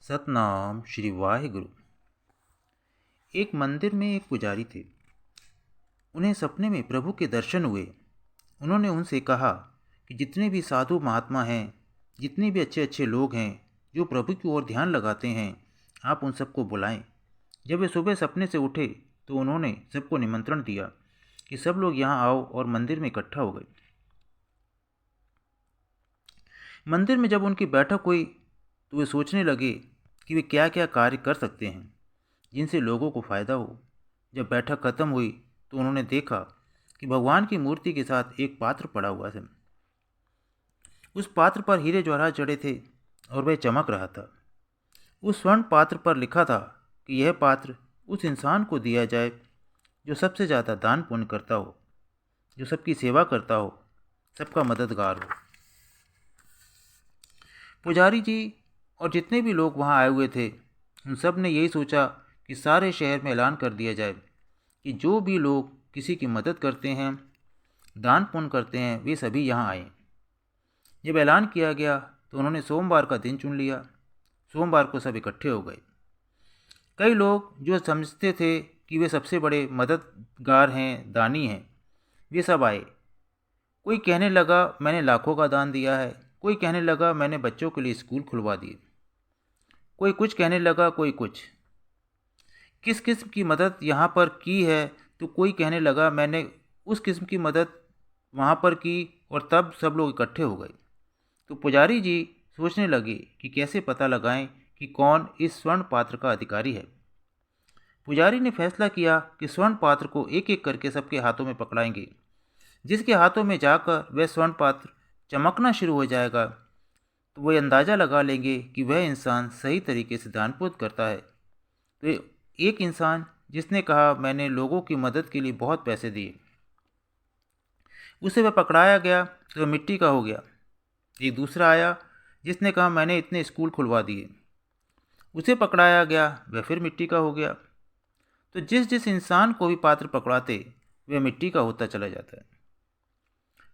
सतनाम श्री वाहिगुरु। एक मंदिर में एक पुजारी थे। उन्हें सपने में प्रभु के दर्शन हुए। उन्होंने उनसे कहा कि जितने भी साधु महात्मा हैं, जितने भी अच्छे अच्छे लोग हैं जो प्रभु की ओर ध्यान लगाते हैं, आप उन सबको बुलाएं। जब वे सुबह सपने से उठे तो उन्होंने सबको निमंत्रण दिया कि सब लोग यहाँ आओ, और मंदिर में इकट्ठा हो गए। मंदिर में जब उनकी बैठक हुई तो वे सोचने लगे कि वे क्या क्या कार्य कर सकते हैं जिनसे लोगों को फ़ायदा हो। जब बैठक खत्म हुई तो उन्होंने देखा कि भगवान की मूर्ति के साथ एक पात्र पड़ा हुआ था। उस पात्र पर हीरे जवाहरात जड़े थे और वह चमक रहा था। उस स्वर्ण पात्र पर लिखा था कि यह पात्र उस इंसान को दिया जाए जो सबसे ज़्यादा दान पुण्य करता हो, जो सबकी सेवा करता हो, सबका मददगार हो। पुजारी जी और जितने भी लोग वहाँ आए हुए थे, उन सब ने यही सोचा कि सारे शहर में ऐलान कर दिया जाए कि जो भी लोग किसी की मदद करते हैं, दान पुण्य करते हैं, वे सभी यहाँ आए। जब ऐलान किया गया तो उन्होंने सोमवार का दिन चुन लिया। सोमवार को सब इकट्ठे हो गए। कई लोग जो समझते थे कि वे सबसे बड़े मददगार हैं, दानी हैं, वे सब आए। कोई कहने लगा मैंने लाखों का दान दिया है, कोई कहने लगा मैंने बच्चों के लिए स्कूल खुलवा दिए, कोई कुछ कहने लगा, कोई कुछ। किस किस्म की मदद यहाँ पर की है तो कोई कहने लगा मैंने उस किस्म की मदद वहाँ पर की, और तब सब लोग इकट्ठे हो गए। तो पुजारी जी सोचने लगे कि कैसे पता लगाएं कि कौन इस स्वर्ण पात्र का अधिकारी है। पुजारी ने फैसला किया कि स्वर्ण पात्र को एक एक करके सबके हाथों में पकड़ाएंगे। जिसके हाथों में जाकर वह स्वर्ण पात्र चमकना शुरू हो जाएगा तो वह अंदाज़ा लगा लेंगे कि वह इंसान सही तरीके से दान पुण्य करता है। तो एक इंसान जिसने कहा मैंने लोगों की मदद के लिए बहुत पैसे दिए, उसे वह पकड़ाया गया तो वह मिट्टी का हो गया। एक दूसरा आया जिसने कहा मैंने इतने स्कूल खुलवा दिए, उसे पकड़ाया गया, वह फिर मिट्टी का हो गया। तो जिस जिस इंसान को भी पात्र पकड़ाते वह मिट्टी का होता चला जाता है।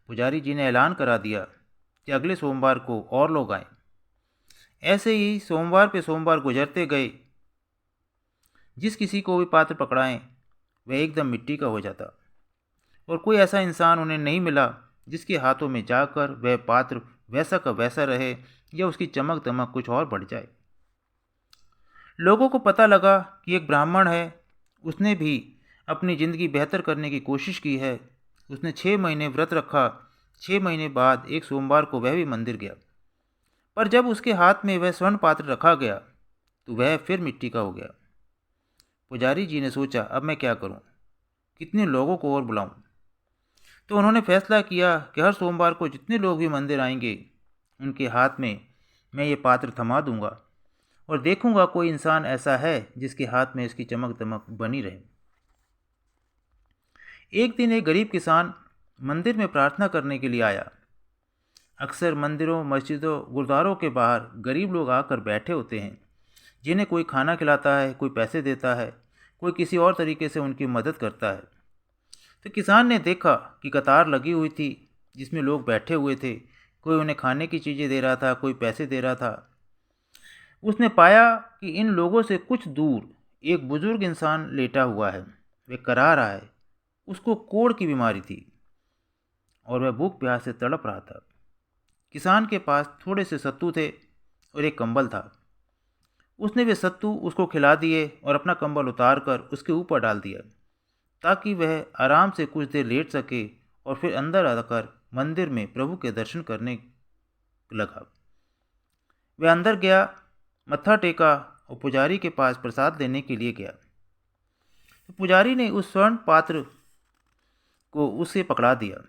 पुजारी जी ने ऐलान करा दिया कि अगले सोमवार को और लोग आए। ऐसे ही सोमवार पे सोमवार गुजरते गए। जिस किसी को भी पात्र पकड़ाएं वह एकदम मिट्टी का हो जाता, और कोई ऐसा इंसान उन्हें नहीं मिला जिसके हाथों में जाकर वह पात्र वैसा का वैसा रहे या उसकी चमक दमक कुछ और बढ़ जाए। लोगों को पता लगा कि एक ब्राह्मण है, उसने भी अपनी ज़िंदगी बेहतर करने की कोशिश की है। उसने 6 महीने व्रत रखा। 6 महीने बाद एक सोमवार को वह भी मंदिर गया, पर जब उसके हाथ में वह स्वर्ण पात्र रखा गया तो वह फिर मिट्टी का हो गया। पुजारी जी ने सोचा अब मैं क्या करूं, कितने लोगों को और बुलाऊं। तो उन्होंने फैसला किया कि हर सोमवार को जितने लोग भी मंदिर आएंगे उनके हाथ में मैं ये पात्र थमा दूंगा, और देखूंगा कोई इंसान ऐसा है जिसके हाथ में इसकी चमक दमक बनी रहे। एक दिन एक गरीब किसान मंदिर में प्रार्थना करने के लिए आया। अक्सर मंदिरों, मस्जिदों, गुरुद्वारों के बाहर गरीब लोग आकर बैठे होते हैं, जिन्हें कोई खाना खिलाता है, कोई पैसे देता है, कोई किसी और तरीके से उनकी मदद करता है। तो किसान ने देखा कि कतार लगी हुई थी जिसमें लोग बैठे हुए थे। कोई उन्हें खाने की चीज़ें दे रहा था, कोई पैसे दे रहा था। उसने पाया कि इन लोगों से कुछ दूर एक बुजुर्ग इंसान लेटा हुआ है। वह करा रहा है। उसको कोढ़ की बीमारी थी और वह भूख प्यास से तड़प रहा था। किसान के पास थोड़े से सत्तू थे और एक कंबल था। उसने वे सत्तू उसको खिला दिए और अपना कंबल उतार कर उसके ऊपर डाल दिया ताकि वह आराम से कुछ देर लेट सके, और फिर अंदर आकर मंदिर में प्रभु के दर्शन करने लगा। वह अंदर गया, मत्था टेका और पुजारी के पास प्रसाद लेने के लिए गया। तो पुजारी ने उस स्वर्ण पात्र को उससे पकड़ा दिया।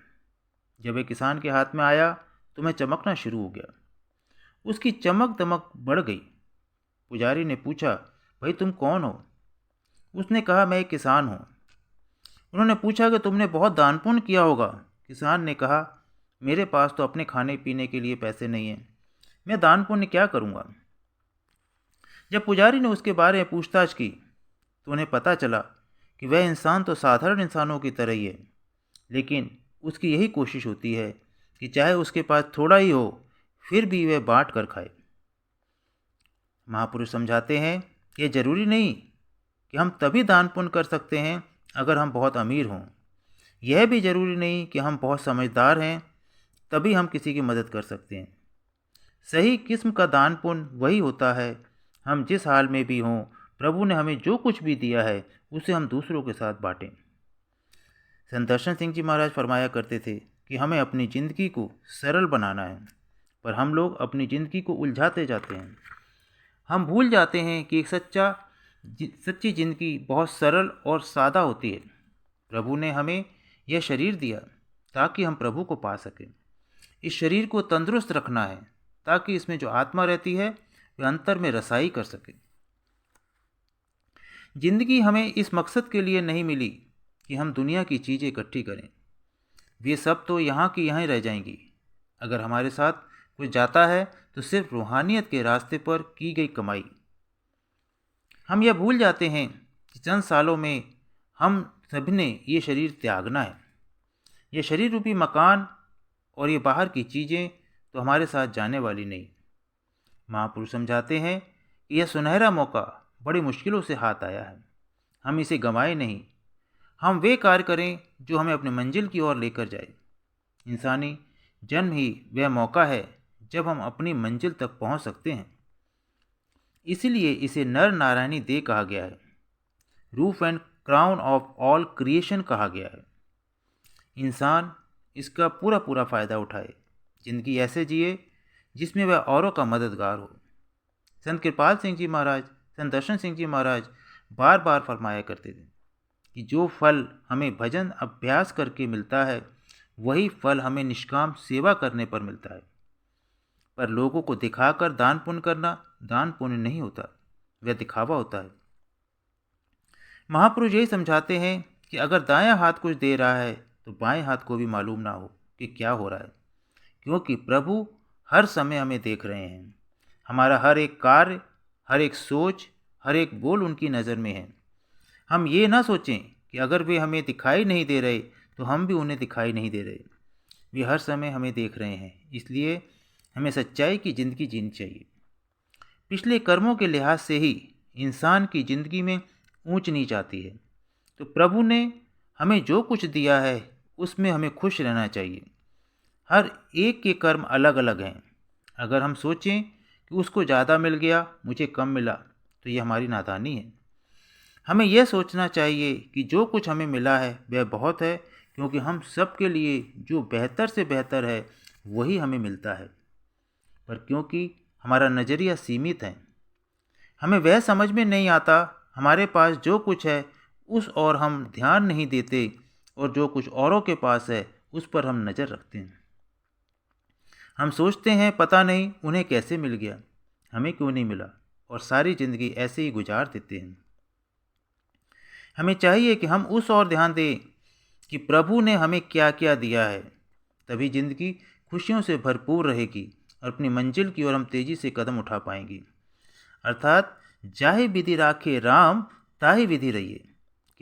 जब वह किसान के हाथ में आया तो वह चमकना शुरू हो गया। उसकी चमक दमक बढ़ गई। पुजारी ने पूछा भाई तुम कौन हो? उसने कहा मैं एक किसान हूँ। उन्होंने पूछा कि तुमने बहुत दान पुण्य किया होगा। किसान ने कहा मेरे पास तो अपने खाने पीने के लिए पैसे नहीं हैं, मैं दान पुण्य क्या करूँगा। जब पुजारी ने उसके बारे में पूछताछ की तो उन्हें पता चला कि वह इंसान तो साधारण इंसानों की तरह ही है, लेकिन उसकी यही कोशिश होती है कि चाहे उसके पास थोड़ा ही हो फिर भी वह बांट कर खाए। महापुरुष समझाते हैं कि यह जरूरी नहीं कि हम तभी दान पुण्य कर सकते हैं अगर हम बहुत अमीर हों। यह भी जरूरी नहीं कि हम बहुत समझदार हैं तभी हम किसी की मदद कर सकते हैं। सही किस्म का दान पुण्य वही होता है, हम जिस हाल में भी हों, प्रभु ने हमें जो कुछ भी दिया है उसे हम दूसरों के साथ बांटें। संत दर्शन सिंह जी महाराज फरमाया करते थे कि हमें अपनी ज़िंदगी को सरल बनाना है, पर हम लोग अपनी ज़िंदगी को उलझाते जाते हैं। हम भूल जाते हैं कि एक सच्ची ज़िंदगी बहुत सरल और सादा होती है। प्रभु ने हमें यह शरीर दिया ताकि हम प्रभु को पा सकें। इस शरीर को तंदुरुस्त रखना है ताकि इसमें जो आत्मा रहती है वह अंतर में रसाई कर सके। जिंदगी हमें इस मकसद के लिए नहीं मिली कि हम दुनिया की चीज़ें इकट्ठी करें, वे सब तो यहाँ की यहाँ रह जाएंगी। अगर हमारे साथ कोई जाता है तो सिर्फ रूहानियत के रास्ते पर की गई कमाई। हम यह भूल जाते हैं कि चंद सालों में हम सभी ने ये शरीर त्यागना है। यह शरीर रूपी मकान और ये बाहर की चीज़ें तो हमारे साथ जाने वाली नहीं। महापुरुष समझाते हैं कि यह सुनहरा मौका बड़ी मुश्किलों से हाथ आया है, हम इसे गंवाए नहीं। हम वे कार्य करें जो हमें अपनी मंजिल की ओर लेकर जाए। इंसानी जन्म ही वह मौका है जब हम अपनी मंजिल तक पहुंच सकते हैं। इसीलिए इसे नर नारायणी देह कहा गया है, roof and crown of all creation कहा गया है। इंसान इसका पूरा फ़ायदा उठाए, जिंदगी ऐसे जिए जिसमें वह औरों का मददगार हो। संत कृपाल सिंह जी महाराज, संत दर्शन सिंह जी महाराज बार बार फरमाया करते थे कि जो फल हमें भजन अभ्यास करके मिलता है वही फल हमें निष्काम सेवा करने पर मिलता है। पर लोगों को दिखाकर दान पुण्य करना दान पुण्य नहीं होता, वह दिखावा होता है। महापुरुष यही समझाते हैं कि अगर दायां हाथ कुछ दे रहा है तो बाएं हाथ को भी मालूम ना हो कि क्या हो रहा है, क्योंकि प्रभु हर समय हमें देख रहे हैं। हमारा हर एक कार्य, हर एक सोच, हर एक बोल उनकी नज़र में है। हम ये ना सोचें कि अगर वे हमें दिखाई नहीं दे रहे तो हम भी उन्हें दिखाई नहीं दे रहे। वे हर समय हमें देख रहे हैं, इसलिए हमें सच्चाई की ज़िंदगी जीनी चाहिए। पिछले कर्मों के लिहाज से ही इंसान की ज़िंदगी में ऊंच नीच आती है, तो प्रभु ने हमें जो कुछ दिया है उसमें हमें खुश रहना चाहिए। हर एक के कर्म अलग अलग हैं। अगर हम सोचें कि उसको ज़्यादा मिल गया, मुझे कम मिला, तो ये हमारी नादानी है। हमें यह सोचना चाहिए कि जो कुछ हमें मिला है वह बहुत है, क्योंकि हम सब के लिए जो बेहतर से बेहतर है वही हमें मिलता है। पर क्योंकि हमारा नज़रिया सीमित है, हमें वह समझ में नहीं आता। हमारे पास जो कुछ है उस और हम ध्यान नहीं देते और जो कुछ औरों के पास है उस पर हम नज़र रखते हैं। हम सोचते हैं पता नहीं उन्हें कैसे मिल गया, हमें क्यों नहीं मिला, और सारी ज़िंदगी ऐसे ही गुजार देते हैं। हमें चाहिए कि हम उस ओर ध्यान दें कि प्रभु ने हमें क्या क्या दिया है, तभी ज़िंदगी खुशियों से भरपूर रहेगी और अपनी मंजिल की ओर हम तेज़ी से कदम उठा पाएंगे। अर्थात जाहि विधि राखे राम ताहि विधि रहिए,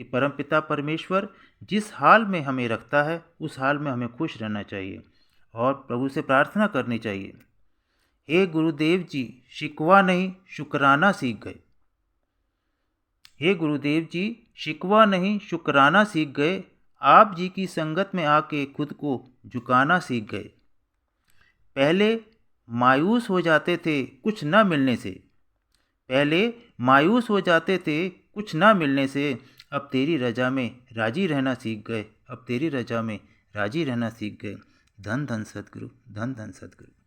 कि परमपिता परमेश्वर जिस हाल में हमें रखता है उस हाल में हमें खुश रहना चाहिए और प्रभु से प्रार्थना करनी चाहिए, हे गुरुदेव जी शिकवा नहीं शुक्राना सीख गए। हे गुरुदेव जी शिकवा नहीं शुक्राना सीख गए, आप जी की संगत में आके खुद को झुकाना सीख गए। पहले मायूस हो जाते थे कुछ न मिलने से, पहले मायूस हो जाते थे कुछ न मिलने से, अब तेरी रजा में राजी रहना सीख गए, अब तेरी रजा में राजी रहना सीख गए। धन धन सद्गुरु, धन धन सद्गुरु।